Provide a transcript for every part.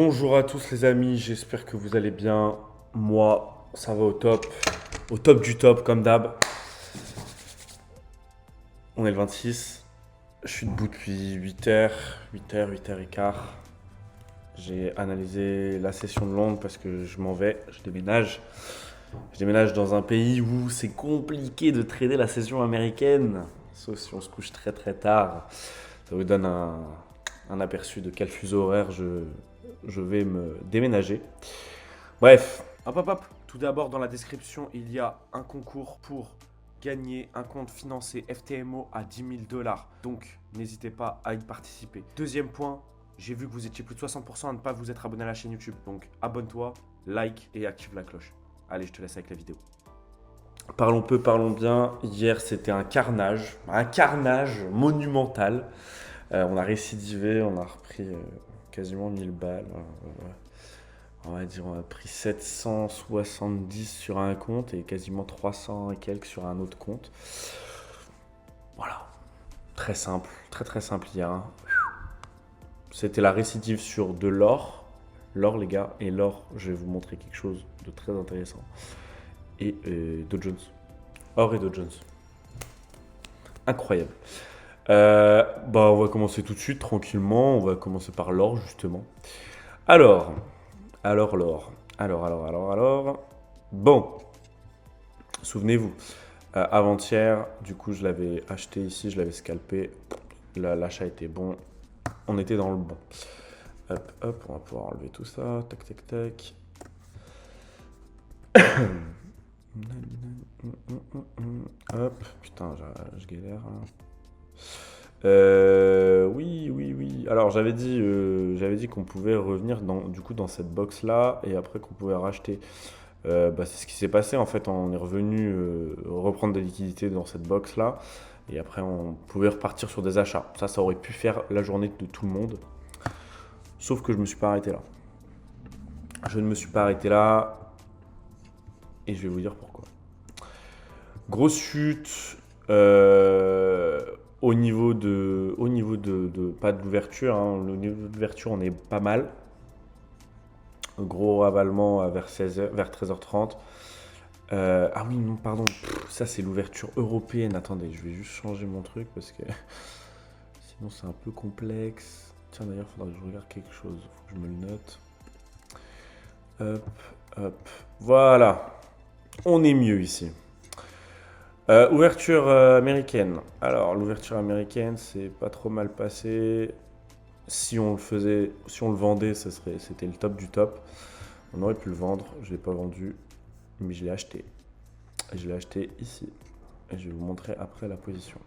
Bonjour à tous les amis, j'espère que vous allez bien. Moi, ça va au top du top comme d'hab. On est le 26, je suis debout depuis 8h, 8h15. J'ai analysé la session de Londres parce que je m'en vais, je déménage. Je déménage dans un pays où c'est compliqué de trader la session américaine, sauf si on se couche très très tard. Ça vous donne un aperçu de quel fuseau horaire je vais me déménager. Bref, hop hop hop. Tout d'abord, dans la description, il y a un concours pour gagner un compte financé FTMO à 10 000 dollars. Donc, n'hésitez pas à y participer. Deuxième point, j'ai vu que vous étiez plus de 60% à ne pas vous être abonné à la chaîne YouTube. Donc, abonne-toi, like et active la cloche. Allez, je te laisse avec la vidéo. Parlons peu, parlons bien. Hier, c'était un carnage monumental. On a récidivé, on a repris quasiment 1000 balles. On va dire, on a pris 770 sur un compte et quasiment 300 et quelques sur un autre compte. Voilà. Très simple, très très simple hier. Hein. C'était la récidive sur de l'or. L'or, les gars. Et l'or, je vais vous montrer quelque chose de très intéressant. Et Dow Jones. Or et Dow Jones. Incroyable. On va commencer tout de suite, tranquillement. On va commencer par l'or, justement. Alors, l'or. Alors. Bon, souvenez-vous, avant-hier, du coup, je l'avais acheté ici, je l'avais scalpé. L'achat était bon. On était dans le bon. Hop, on va pouvoir enlever tout ça. Tac, tac, tac. Hop, putain, je galère. Hein. Oui. Alors j'avais dit qu'on pouvait revenir dans cette box là et après qu'on pouvait racheter. C'est ce qui s'est passé en fait. On est revenu reprendre des liquidités dans cette box là et après on pouvait repartir sur des achats. Ça aurait pu faire la journée de tout le monde. Sauf que je me suis pas arrêté là. Je ne me suis pas arrêté là et je vais vous dire pourquoi. Grosse chute. Au niveau de pas de l'ouverture, hein, au niveau de l'ouverture, on est pas mal. Gros ravalement vers 13h30. Ah oui, non, pardon. Ça, c'est l'ouverture européenne. Attendez, je vais juste changer mon truc parce que sinon, c'est un peu complexe. Tiens, d'ailleurs, il faudra que je regarde quelque chose. Il faut que je me le note. Hop. Voilà. On est mieux ici. Ouverture américaine. Alors, l'ouverture américaine, c'est pas trop mal passé. Si on le vendait, c'était le top du top. On aurait pu le vendre. Je l'ai pas vendu, mais je l'ai acheté. Et je l'ai acheté ici. Et je vais vous montrer après la position.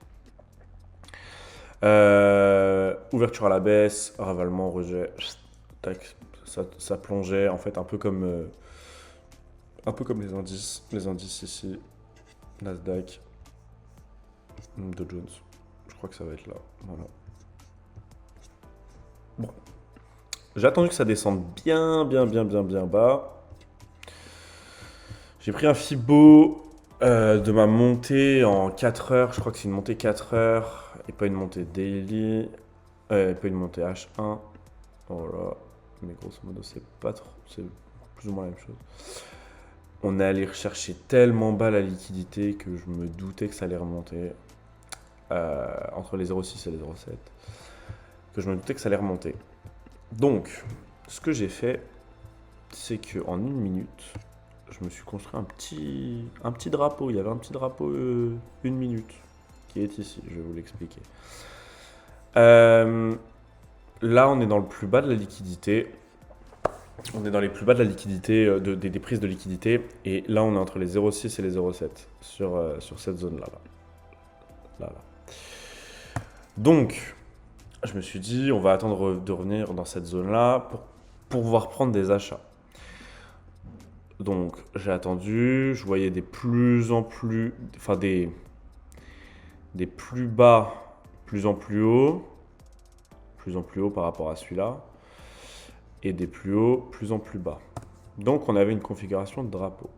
Ouverture à la baisse, ravalement, rejet. Tac, ça plongeait en fait un peu comme les indices. Les indices ici. Nasdaq, Dow Jones. Je crois que ça va être là. Voilà. Bon. J'ai attendu que ça descende bien bas. J'ai pris un Fibo de ma montée en 4 heures. Je crois que c'est une montée 4 heures et pas une montée daily. Et pas une montée H1. Voilà. Mais grosso modo, c'est plus ou moins la même chose. On est allé rechercher tellement bas la liquidité que je me doutais que ça allait remonter entre les 0,6 et les 0,7. Que je me doutais que ça allait remonter. Donc, ce que j'ai fait, c'est qu'en une minute, je me suis construit un petit drapeau. Il y avait un petit drapeau une minute qui est ici. Je vais vous l'expliquer. Là, on est dans le plus bas de la liquidité. On est dans les plus bas de la liquidité, des prises de liquidité. Et là, on est entre les 0,6 et les 0,7 sur cette zone-là. Là. Donc, je me suis dit, on va attendre de revenir dans cette zone-là pour pouvoir prendre des achats. Donc, j'ai attendu. Je voyais des plus bas, plus en plus haut par rapport à celui-là. Et des plus hauts, plus en plus bas. Donc on avait une configuration de drapeau.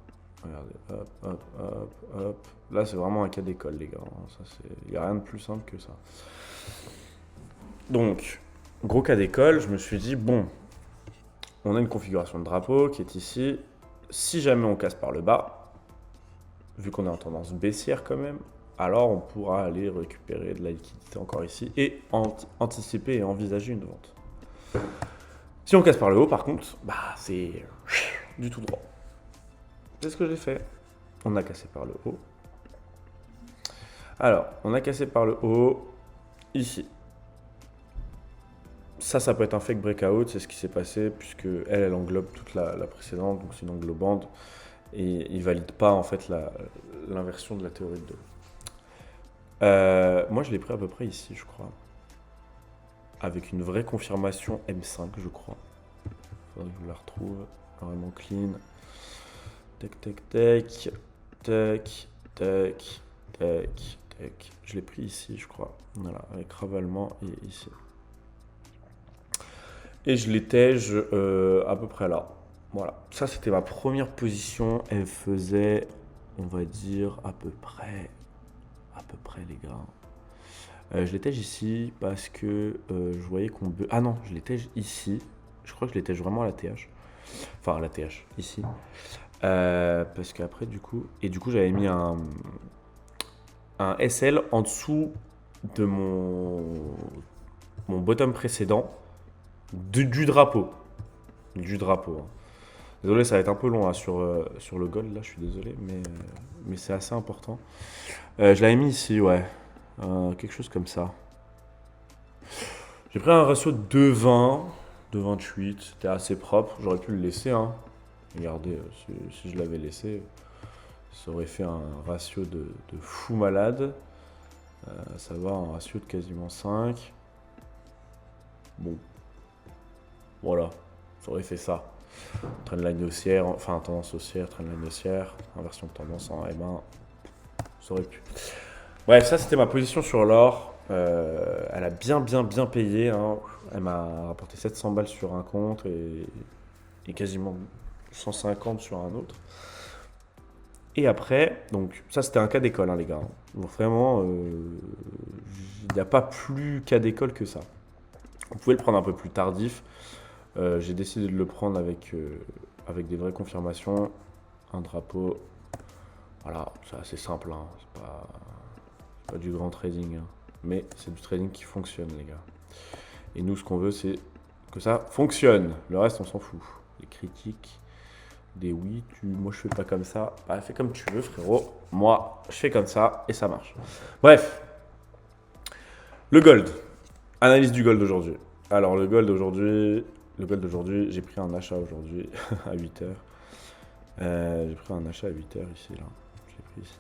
Regardez, hop. Là c'est vraiment un cas d'école les gars. Il n'y a rien de plus simple que ça. Donc, gros cas d'école, je me suis dit, bon, on a une configuration de drapeau qui est ici. Si jamais on casse par le bas, vu qu'on est en tendance baissière quand même, alors on pourra aller récupérer de la liquidité encore ici et anticiper et envisager une vente. Si on casse par le haut, par contre, bah c'est du tout droit. C'est ce que j'ai fait. On a cassé par le haut. Alors, on a cassé par le haut, ici. Ça peut être un fake breakout, c'est ce qui s'est passé, puisque elle englobe toute la précédente, donc c'est une englobante, et il valide pas en fait l'inversion de la théorie de deux. Moi, je l'ai pris à peu près ici, je crois. Avec une vraie confirmation M5, je crois. Faudrait que je la retrouve. Vraiment clean. Tac, tac, tac. Tac, tac, tac, tac. Je l'ai pris ici, je crois. Voilà, avec ravalement et ici. Et je l'étège à peu près là. Voilà. Ça, c'était ma première position. Elle faisait, on va dire, à peu près, les gars. Je l'étège ici parce que je voyais qu'on... Ah non, je l'étège ici. Je crois que je l'étège vraiment à la TH. Enfin, à la TH, ici. Parce qu'après, du coup... Et du coup, j'avais mis un SL en dessous de mon bottom précédent du drapeau. Du drapeau. Hein. Désolé, ça va être un peu long hein, sur le gold, là, je suis désolé, mais c'est assez important. Je l'avais mis ici, ouais. Quelque chose comme ça. J'ai pris un ratio de 2,20, 2,28. C'était assez propre. J'aurais pu le laisser. Hein. Regardez, si je l'avais laissé, ça aurait fait un ratio de fou malade. À savoir un ratio de quasiment 5. Bon. Voilà. Ça aurait fait ça. Trendline haussière, enfin tendance haussière, trendline haussière, inversion de tendance en M1. Ça aurait pu. Bref, ça c'était ma position sur l'or. Elle a bien payé. Hein. Elle m'a rapporté 700 balles sur un compte et quasiment 150 sur un autre. Et après, donc ça c'était un cas d'école, hein, les gars. Donc vraiment, il n'y a pas plus cas d'école que ça. Vous pouvez le prendre un peu plus tardif. J'ai décidé de le prendre avec des vraies confirmations. Un drapeau. Voilà, c'est assez simple. Hein. C'est pas du grand trading. Hein. Mais c'est du trading qui fonctionne, les gars. Et nous, ce qu'on veut, c'est que ça fonctionne. Le reste, on s'en fout. Les critiques, des oui, moi je fais pas comme ça. Bah, fais comme tu veux, frérot. Moi, je fais comme ça et ça marche. Bref. Le gold. Analyse du gold aujourd'hui. Alors, le gold d'aujourd'hui, j'ai pris un achat aujourd'hui à 8h. J'ai pris un achat à 8h ici, là. J'ai pris ici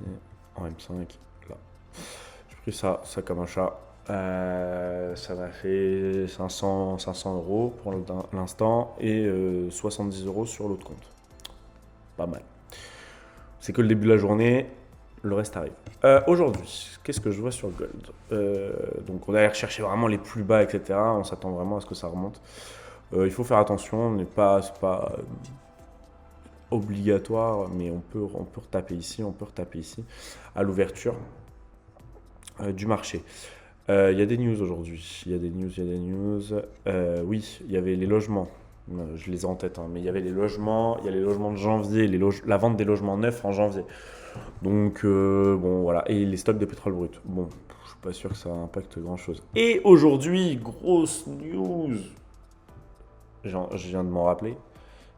en M5, là. J'ai pris ça comme achat. Ça m'a fait 500 € pour l'instant et 70 € sur l'autre compte. Pas mal. C'est que le début de la journée, le reste arrive. Aujourd'hui, qu'est-ce que je vois sur le gold? Donc on allait rechercher vraiment les plus bas, etc. On s'attend vraiment à ce que ça remonte. Il faut faire attention, c'est pas obligatoire, mais on peut retaper ici, à l'ouverture du marché. Il y a des news aujourd'hui. Il y a des news. Oui, il y avait les logements. Je les ai en tête, hein, mais il y avait les logements. Il y a les logements de janvier, la vente des logements neufs en janvier. Donc, bon, voilà. Et les stocks de pétrole brut. Bon, je suis pas sûr que ça impacte grand-chose. Et aujourd'hui, grosse news. Je viens de m'en rappeler.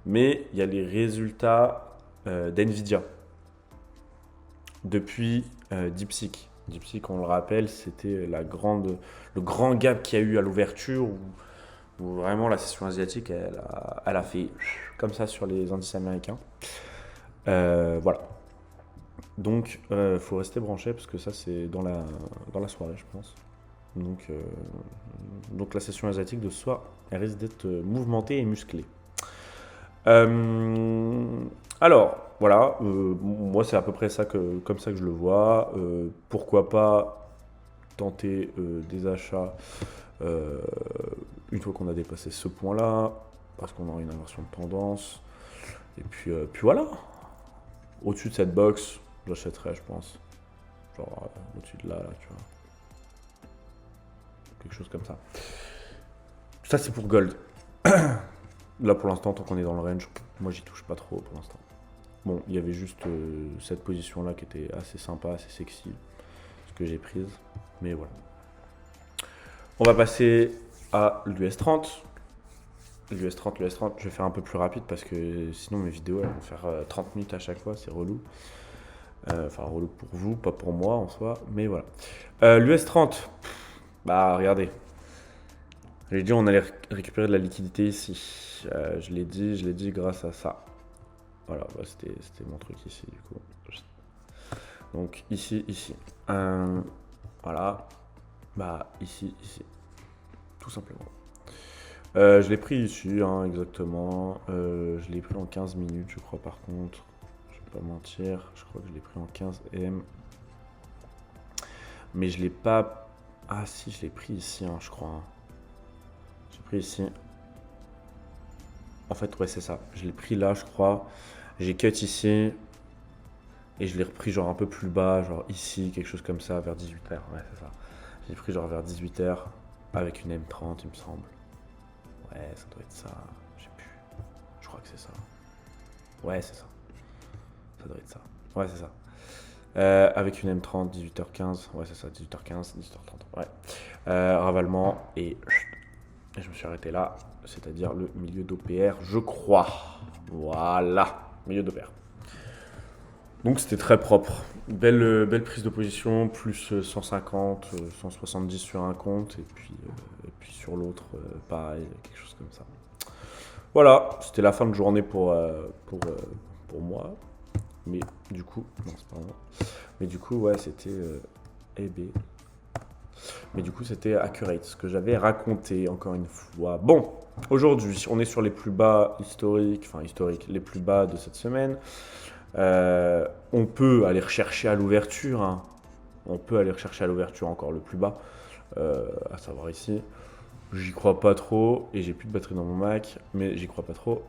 Mais il y a les résultats d'NVIDIA depuis DeepSeek. DeepSeek, on le rappelle, c'était le grand gap qu'il y a eu à l'ouverture où vraiment la session asiatique, elle a fait comme ça sur les indices américains. Voilà. Donc, il faut rester branché parce que ça, c'est dans la soirée, je pense. Donc la session asiatique de ce soir, elle risque d'être mouvementée et musclée. Alors, voilà, moi c'est à peu près comme ça que je le vois. Pourquoi pas tenter des achats une fois qu'on a dépassé ce point-là, parce qu'on aura une inversion de tendance. Et puis voilà, au-dessus de cette box, j'achèterai, je pense. Genre au-dessus de là, tu vois. Quelque chose comme ça. Ça c'est pour gold. Là, pour l'instant, tant qu'on est dans le range, moi, j'y touche pas trop pour l'instant. Bon, il y avait juste cette position-là qui était assez sympa, assez sexy, ce que j'ai prise. Mais voilà. On va passer à l'US30. L'US30, je vais faire un peu plus rapide parce que sinon mes vidéos elles vont faire 30 minutes à chaque fois, c'est relou. Enfin, relou pour vous, pas pour moi en soi, mais voilà. L'US30, bah regardez. J'ai dit on allait récupérer de la liquidité ici. Je l'ai dit grâce à ça. Voilà, bah, c'était mon truc ici du coup. Donc ici. Voilà. Bah ici. Tout simplement. Je l'ai pris ici, hein, exactement. Je l'ai pris en 15 minutes, je crois, par contre. Je vais pas mentir. Je crois que je l'ai pris en 15 M. Mais je l'ai pas. Ah, si, je l'ai pris ici, hein, je crois. Hein. J'ai pris ici. En fait, ouais, c'est ça. Je l'ai pris là, je crois. J'ai cut ici. Et je l'ai repris genre un peu plus bas, genre ici, quelque chose comme ça, vers 18h. Ouais, c'est ça. J'ai pris genre vers 18h avec une M30, il me semble. Ouais, ça doit être ça. Je sais plus. Je crois que c'est ça. Ouais, c'est ça. Ça doit être ça. Ouais, c'est ça. Avec une M30, 18h15. Ouais, c'est ça, 18h15, 18h30. Ouais. Ravalement et je me suis arrêté là, c'est-à-dire le milieu d'OPR, je crois. Voilà, milieu d'OPR. Donc c'était très propre. Belle prise de position, plus 150, 170 sur un compte, et puis sur l'autre, pareil, quelque chose comme ça. Voilà, c'était la fin de journée pour moi. Mais du coup, non, c'est pas moi. Mais du coup, ouais, c'était EB. Mais du coup, c'était accurate, ce que j'avais raconté encore une fois. Bon, aujourd'hui, on est sur les plus bas historiques, les plus bas de cette semaine. On peut aller rechercher à l'ouverture, hein. On peut aller rechercher à l'ouverture encore le plus bas, à savoir ici. J'y crois pas trop, et j'ai plus de batterie dans mon Mac, mais j'y crois pas trop.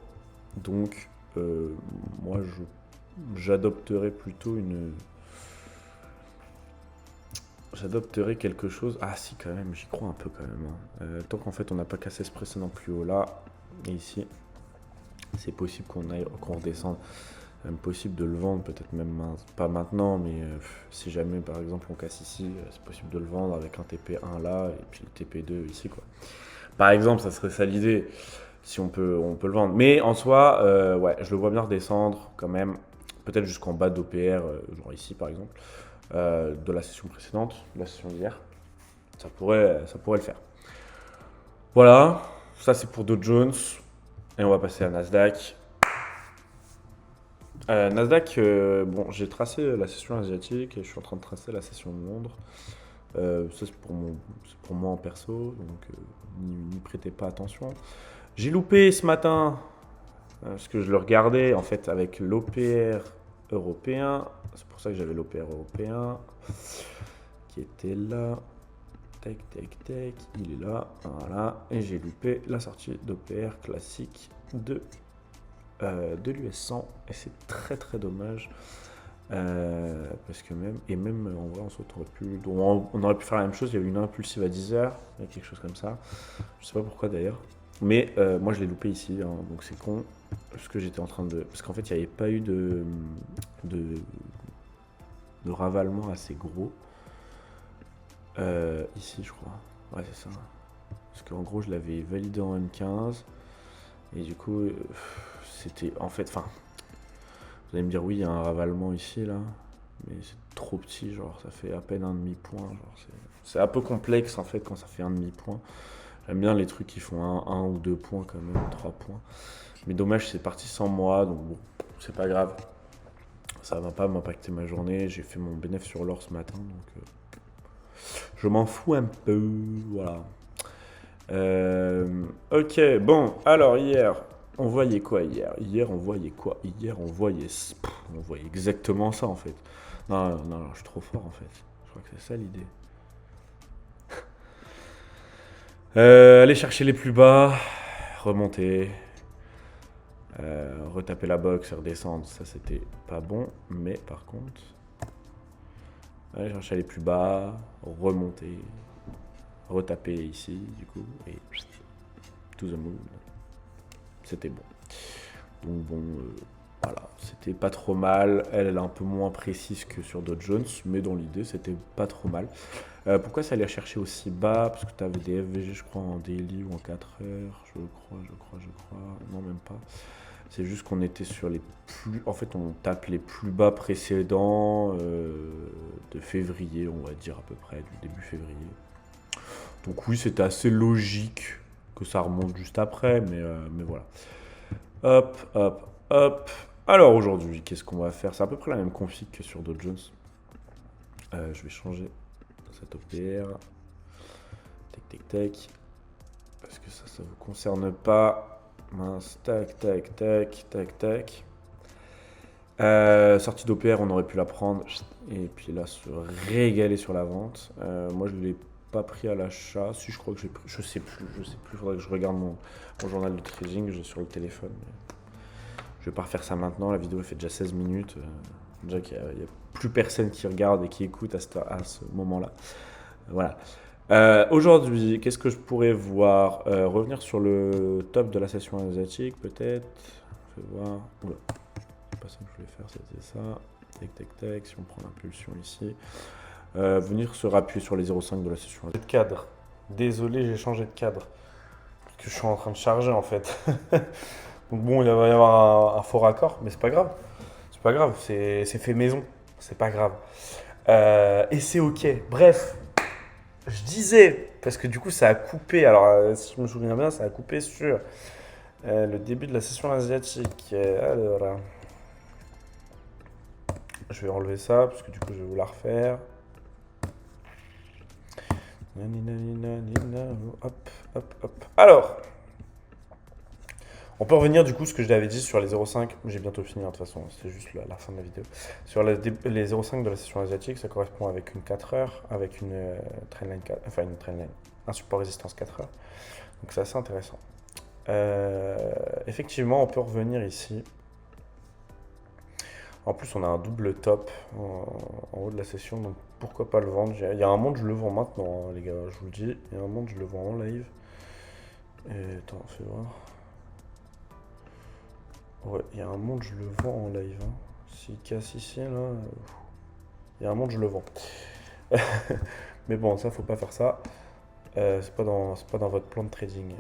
Donc, moi, j'adopterais plutôt J'adopterais quelque chose. Ah si, quand même, j'y crois un peu quand même. Hein. Tant qu'en fait on n'a pas cassé ce précédent plus haut là, et ici, c'est possible qu'on redescende. C'est même possible de le vendre, peut-être même pas maintenant, mais si jamais par exemple on casse ici, c'est possible de le vendre avec un TP1 là et puis le TP2 ici quoi. Par exemple, ça serait ça l'idée, si on peut le vendre. Mais en soi, ouais, je le vois bien redescendre quand même, peut-être jusqu'en bas d'OPR, genre ici par exemple. De la session précédente, de la session d'hier. Ça pourrait le faire. Voilà, ça c'est pour Dow Jones. Et on va passer à Nasdaq. Nasdaq, bon, j'ai tracé la session asiatique et je suis en train de tracer la session de Londres. Ça c'est pour moi en perso, donc n'y prêtez pas attention. J'ai loupé ce matin, parce que je le regardais en fait avec l'OPR européen. C'est pour ça que j'avais l'OPR européen qui était là. Tac, il est là. Voilà. Et j'ai loupé la sortie d'OPR classique de l'US 100. Et c'est très très dommage. Parce que même en vrai, on aurait pu faire la même chose. Il y a eu une impulsive à 10h, quelque chose comme ça. Je sais pas pourquoi d'ailleurs. Mais moi je l'ai loupé ici, hein, donc c'est con. Parce que j'étais en train de. Parce qu'en fait, il n'y avait pas eu de ravalement assez gros. Ici, je crois. Ouais, c'est ça. Parce qu'en gros, je l'avais validé en M15. Et du coup, c'était. En fait, enfin. Vous allez me dire, oui, il y a un ravalement ici, là. Mais c'est trop petit, genre, ça fait à peine un demi-point. Genre, c'est un peu complexe, en fait, quand ça fait un demi-point. J'aime bien les trucs qui font un ou 2 points, quand même, 3 points. Mais dommage, c'est parti sans moi, donc bon, c'est pas grave. Ça va pas m'impacter ma journée. J'ai fait mon bénéf sur l'or ce matin, donc je m'en fous un peu. Voilà. Ok, bon, alors hier, on voyait quoi hier? Hier, on voyait quoi? Hier, on voyait exactement ça en fait. Non, je suis trop fort en fait. Je crois que c'est ça l'idée. Aller chercher les plus bas, remonter, retaper la box et redescendre, ça c'était pas bon. Mais par contre, aller chercher les plus bas, remonter, retaper ici du coup, et to the moon. c'était bon. Donc bon, voilà, c'était pas trop mal. Elle est un peu moins précise que sur Dow Jones, mais dans l'idée, c'était pas trop mal. Pourquoi ça allait chercher aussi bas? Parce que tu avais des FVG, je crois, en daily ou en 4 heures, je crois. Non, même pas. C'est juste qu'on était sur les plus... En fait, on tape les plus bas précédents de février, on va dire à peu près, du début février. Donc oui, c'était assez logique que ça remonte juste après, mais voilà. Hop. Alors aujourd'hui, qu'est-ce qu'on va faire? C'est à peu près la même config que sur Dow Jones. Je vais changer cette OPR. Tac. Parce que ça ne vous concerne pas. Mince, tac. Sortie d'OPR, on aurait pu la prendre. Et puis là, se régaler sur la vente. Moi, je ne l'ai pas pris à l'achat. Si, je crois que j'ai pris. Je sais plus. Il faudrait que je regarde mon journal de trading. J'ai sur le téléphone. Je vais pas refaire ça maintenant. La vidéo fait déjà 16 minutes. Déjà qu'il n'y a plus personne qui regarde et qui écoute à ce moment-là. Voilà. Aujourd'hui, qu'est-ce que je pourrais voir? Revenir sur le top de la session asiatique, peut-être. Je vais voir. Oula. C'est pas ça que je voulais faire, c'était ça. Tac. Si on prend l'impulsion ici. Venir se rappuyer sur les 0,5 de la session asiatique. Cadre. Désolé, j'ai changé de cadre. Parce que je suis en train de charger en fait. Donc bon, il va y avoir un faux raccord, mais c'est pas grave. C'est fait maison. C'est pas grave. Et c'est ok. Bref. Je disais, parce que du coup ça a coupé, alors si je me souviens bien, ça a coupé sur le début de la session asiatique. Alors, je vais enlever ça, parce que du coup je vais vous la refaire. Hop. Alors, on peut revenir du coup ce que je l'avais dit sur les 0,5, j'ai bientôt fini de toute façon, c'est juste la fin de la vidéo. Sur les 0,5 de la session asiatique, ça correspond avec une 4 heures, avec une trendline, un support résistance 4 heures. Donc c'est assez intéressant. Effectivement, on peut revenir ici. En plus, on a un double top en haut de la session, donc pourquoi pas le vendre. Il y a un monde, je le vends maintenant, hein, les gars, je vous le dis. Il y a un monde, je le vends en live. Et attends, fais voir. Ouais, il y a un monde, je le vends en live. Hein. S'il casse ici, là, il y a un monde, je le vends. Mais bon, ça, faut pas faire ça. C'est pas dans votre plan de trading.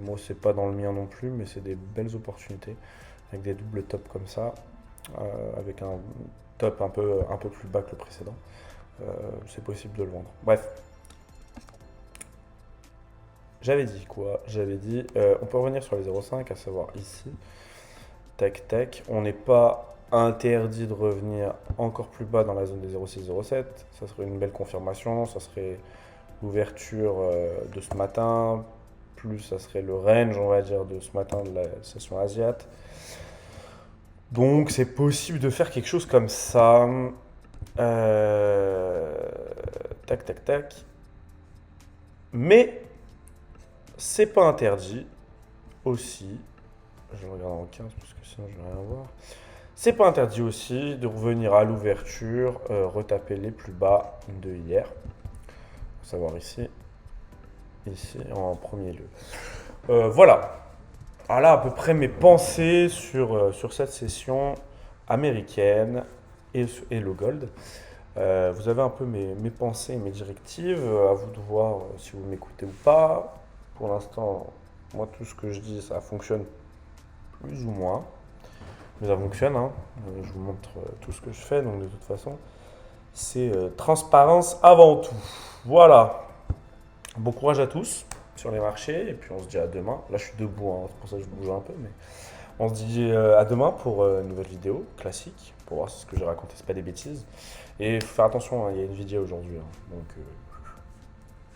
Moi, c'est pas dans le mien non plus, mais c'est des belles opportunités avec des doubles tops comme ça, avec un top un peu plus bas que le précédent. C'est possible de le vendre. Bref. J'avais dit quoi? On peut revenir sur les 0,5, à savoir ici. Tac. On n'est pas interdit de revenir encore plus bas dans la zone des 0,6-0,7. Ça serait une belle confirmation. Ça serait l'ouverture de ce matin. Plus ça serait le range, on va dire, de ce matin de la session asiate. Donc c'est possible de faire quelque chose comme ça. Tac. Mais c'est pas interdit aussi. Je vais regarder en 15 parce que sinon je vais rien voir. C'est pas interdit aussi de revenir à l'ouverture, retaper les plus bas de hier. Faut savoir ici en premier lieu. Voilà. Voilà à peu près mes pensées sur cette session américaine et le gold. Vous avez un peu mes pensées, mes directives. À vous de voir si vous m'écoutez ou pas. Pour l'instant, moi tout ce que je dis, ça fonctionne plus ou moins. Mais ça fonctionne, hein. Je vous montre tout ce que je fais, donc de toute façon, c'est transparence avant tout. Voilà. Bon courage à tous sur les marchés, et puis on se dit à demain. Là, je suis debout, hein, c'est pour ça que je bouge un peu, mais on se dit à demain pour une nouvelle vidéo classique, pour voir si ce que j'ai raconté, c'est pas des bêtises. Et faut faire attention, hein, il y a une vidéo aujourd'hui, hein, donc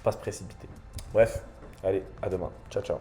pas se précipiter. Bref, allez, à demain. Ciao.